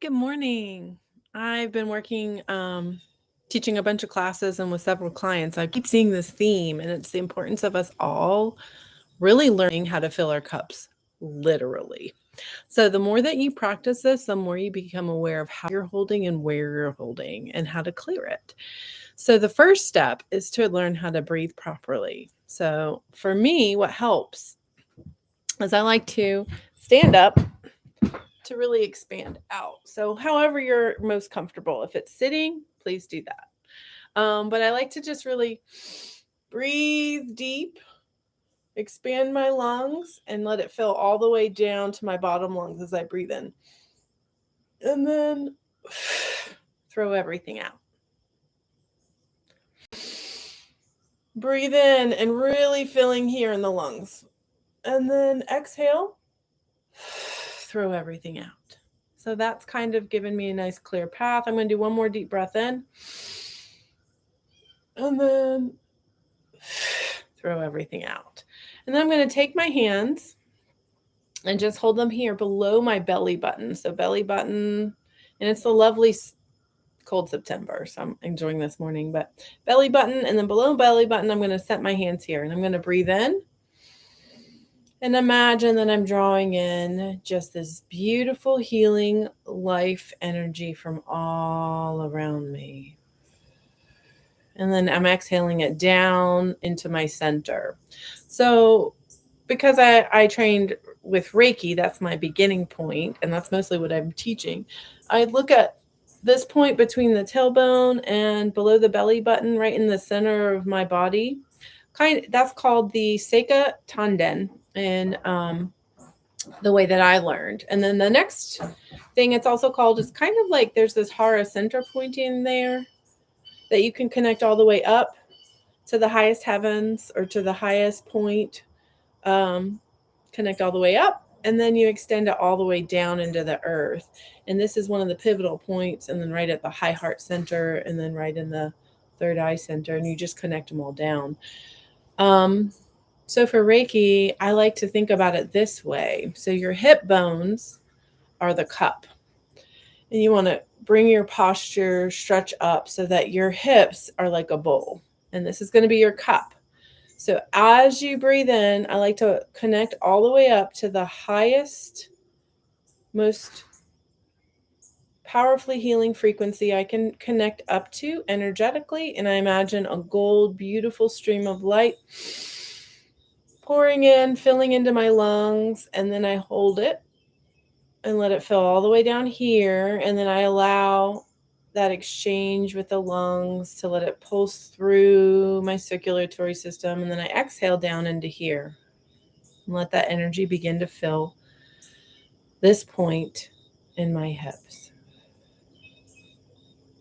Good morning. I've been working, teaching a bunch of classes and with several clients. I keep seeing this theme, and it's the importance of us all really learning how to fill our cups, literally. So, the more that you practice this, the more you become aware of how you're holding and where you're holding and how to clear it. So, the first step is to learn how to breathe properly. So, for me, what helps is I like to stand up to really expand out. So, however you're most comfortable. If it's sitting, please do that. But I like to just really breathe deep, expand my lungs, and let it fill all the way down to my bottom lungs as I breathe in. And then throw everything out. Breathe in and really filling here in the lungs. And then exhale, throw everything out. So that's kind of given me a nice clear path. I'm going to do one more deep breath in. And then throw everything out. And then I'm going to take my hands and just hold them here below my belly button. So belly button, and it's a lovely cold September, so I'm enjoying this morning, but belly button, and then below belly button, I'm going to set my hands here, and I'm going to breathe in and imagine that I'm drawing in just this beautiful healing life energy from all around me. And then I'm exhaling it down into my center. So because I trained with Reiki, that's my beginning point, and that's mostly what I'm teaching. I look at this point between the tailbone and below the belly button, right in the center of my body. That's called the Seika Tanden, and the way that I learned. And then the next thing it's also called is kind of like there's this Hara center point in there that you can connect all the way up to the highest heavens or to the highest point. Um, Connect all the way up, and then you extend it all the way down into the earth. And this is one of the pivotal points, and then right at the high heart center, and then right in the third eye center, and you just connect them all down. So for Reiki, I like to think about it this way. So your hip bones are the cup, and you want to bring your posture, stretch up so that your hips are like a bowl, and this is going to be your cup. So as you breathe in, I like to connect all the way up to the highest, most powerfully healing frequency I can connect up to energetically. And I imagine a gold, beautiful stream of light pouring in, filling into my lungs. And then I hold it and let it fill all the way down here. And then I allow that exchange with the lungs to let it pulse through my circulatory system. And then I exhale down into here and let that energy begin to fill this point in my hips.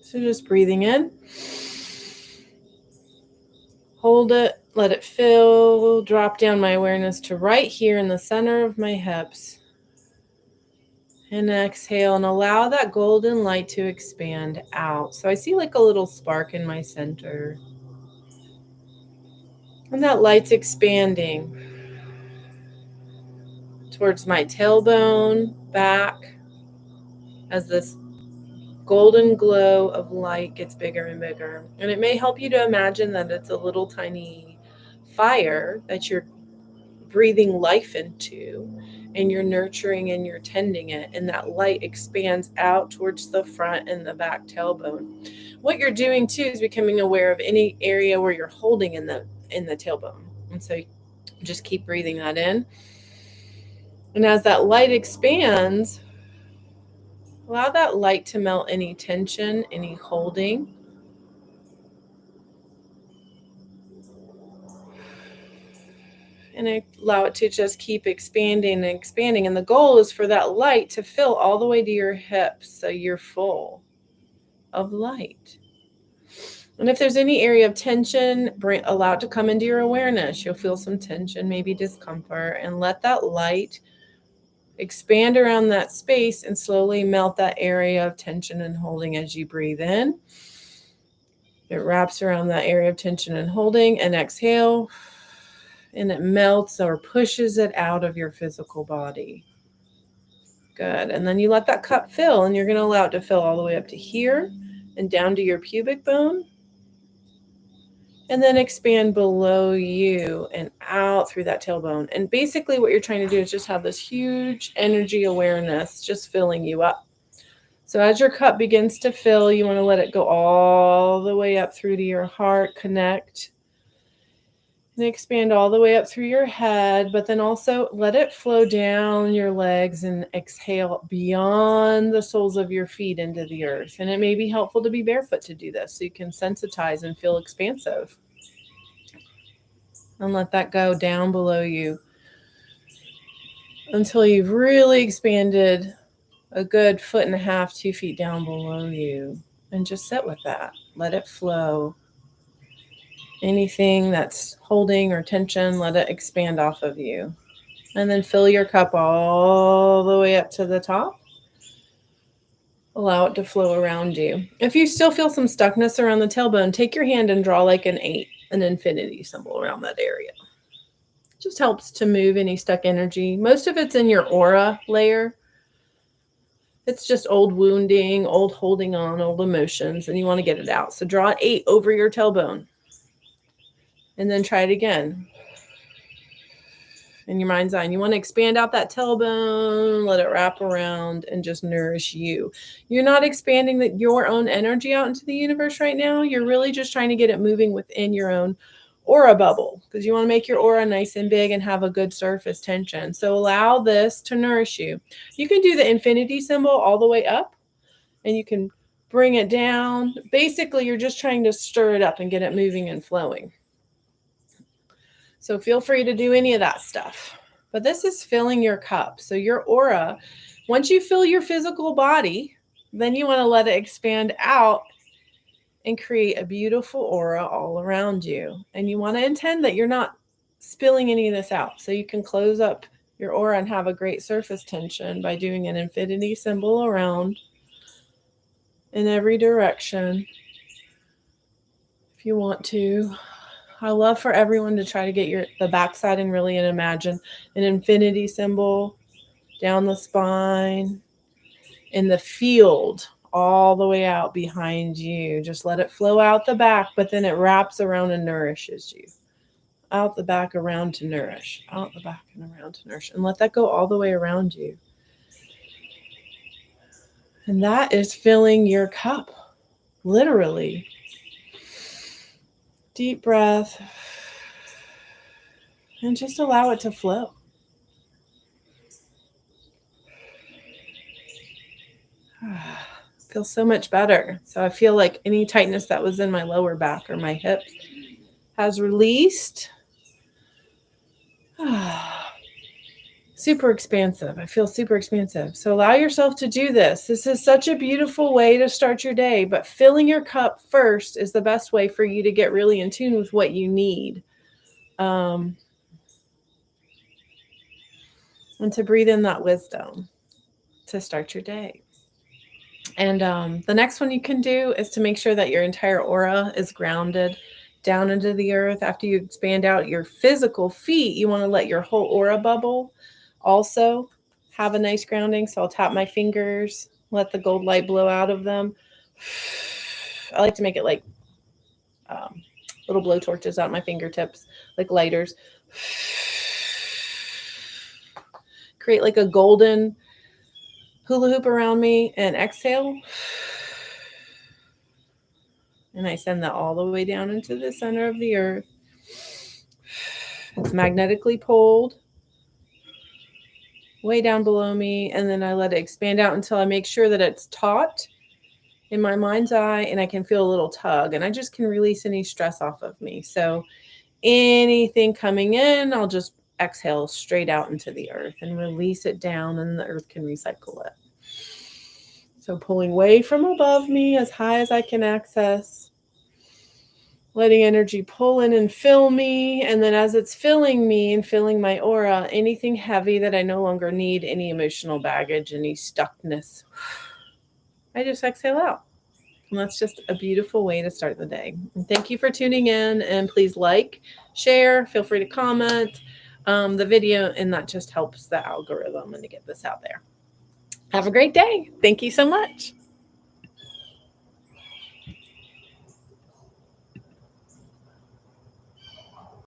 So just breathing in, hold it, let it fill, drop down my awareness to right here in the center of my hips. And exhale and allow that golden light to expand out. So I see like a little spark in my center. And that light's expanding towards my tailbone, back, as this golden glow of light gets bigger and bigger. And it may help you to imagine that it's a little tiny fire that you're breathing life into, and you're nurturing and you're tending it, and that light expands out towards the front and the back tailbone. What you're doing too is becoming aware of any area where you're holding in the tailbone. And so just keep breathing that in. And as that light expands, allow that light to melt any tension, any holding. And allow it to just keep expanding and expanding. And the goal is for that light to fill all the way to your hips, so you're full of light. And if there's any area of tension, allow it to come into your awareness. You'll feel some tension, maybe discomfort, and let that light expand around that space and slowly melt that area of tension and holding as you breathe in. It wraps around that area of tension and holding, and exhale, and it melts or pushes it out of your physical body. Good. And then you let that cup fill, and you're going to allow it to fill all the way up to here and down to your pubic bone. And then expand below you and out through that tailbone. And basically what you're trying to do is just have this huge energy awareness just filling you up. So as your cup begins to fill, you want to let it go all the way up through to your heart, connect, and expand all the way up through your head, but then also let it flow down your legs and exhale beyond the soles of your feet into the earth. And it may be helpful to be barefoot to do this so you can sensitize and feel expansive. And let that go down below you until you've really expanded a good 1.5 feet, 2 feet down below you. And just sit with that. Let it flow. Anything that's holding or tension, let it expand off of you. And then fill your cup all the way up to the top. Allow it to flow around you. If you still feel some stuckness around the tailbone, take your hand and draw like an 8, an infinity symbol around that area. Just helps to move any stuck energy. Most of it's in your aura layer. It's just old wounding, old holding on, old emotions, and you want to get it out. So draw an 8 over your tailbone. And then try it again. In your mind's eye. And you want to expand out that tailbone, let it wrap around and just nourish you. You're not expanding your own energy out into the universe right now. You're really just trying to get it moving within your own aura bubble because you want to make your aura nice and big and have a good surface tension. So allow this to nourish you. You can do the infinity symbol all the way up and you can bring it down. Basically, you're just trying to stir it up and get it moving and flowing. So feel free to do any of that stuff. But this is filling your cup. So your aura, once you fill your physical body, then you want to let it expand out and create a beautiful aura all around you. And you want to intend that you're not spilling any of this out. So you can close up your aura and have a great surface tension by doing an infinity symbol around in every direction if you want to. I love for everyone to try to get the backside and really imagine an infinity symbol down the spine in the field all the way out behind you. Just let it flow out the back, but then it wraps around and nourishes you. Out the back, around to nourish. Out the back and around to nourish. And let that go all the way around you. And that is filling your cup, literally. Deep breath. And just allow it to flow. Feels so much better. So I feel like any tightness that was in my lower back or my hips has released. Super expansive. I feel super expansive. So allow yourself to do this. This is such a beautiful way to start your day, but filling your cup first is the best way for you to get really in tune with what you need. And to breathe in that wisdom to start your day. And the next one you can do is to make sure that your entire aura is grounded down into the earth. After you expand out your physical feet, you want to let your whole aura bubble also have a nice grounding. So I'll tap my fingers, let the gold light blow out of them. I like to make it like little blow torches out my fingertips, like lighters. Create like a golden hula hoop around me and exhale. And I send that all the way down into the center of the earth. It's magnetically pulled way down below me. And then I let it expand out until I make sure that it's taut in my mind's eye and I can feel a little tug. And I just can release any stress off of me. So anything coming in, I'll just exhale straight out into the earth and release it down and the earth can recycle it. So pulling way from above me as high as I can access, letting energy pull in and fill me. And then as it's filling me and filling my aura, anything heavy that I no longer need, any emotional baggage, any stuckness, I just exhale out. And that's just a beautiful way to start the day. And thank you for tuning in. And please like, share, feel free to comment the video. And that just helps the algorithm and to get this out there. Have a great day. Thank you so much.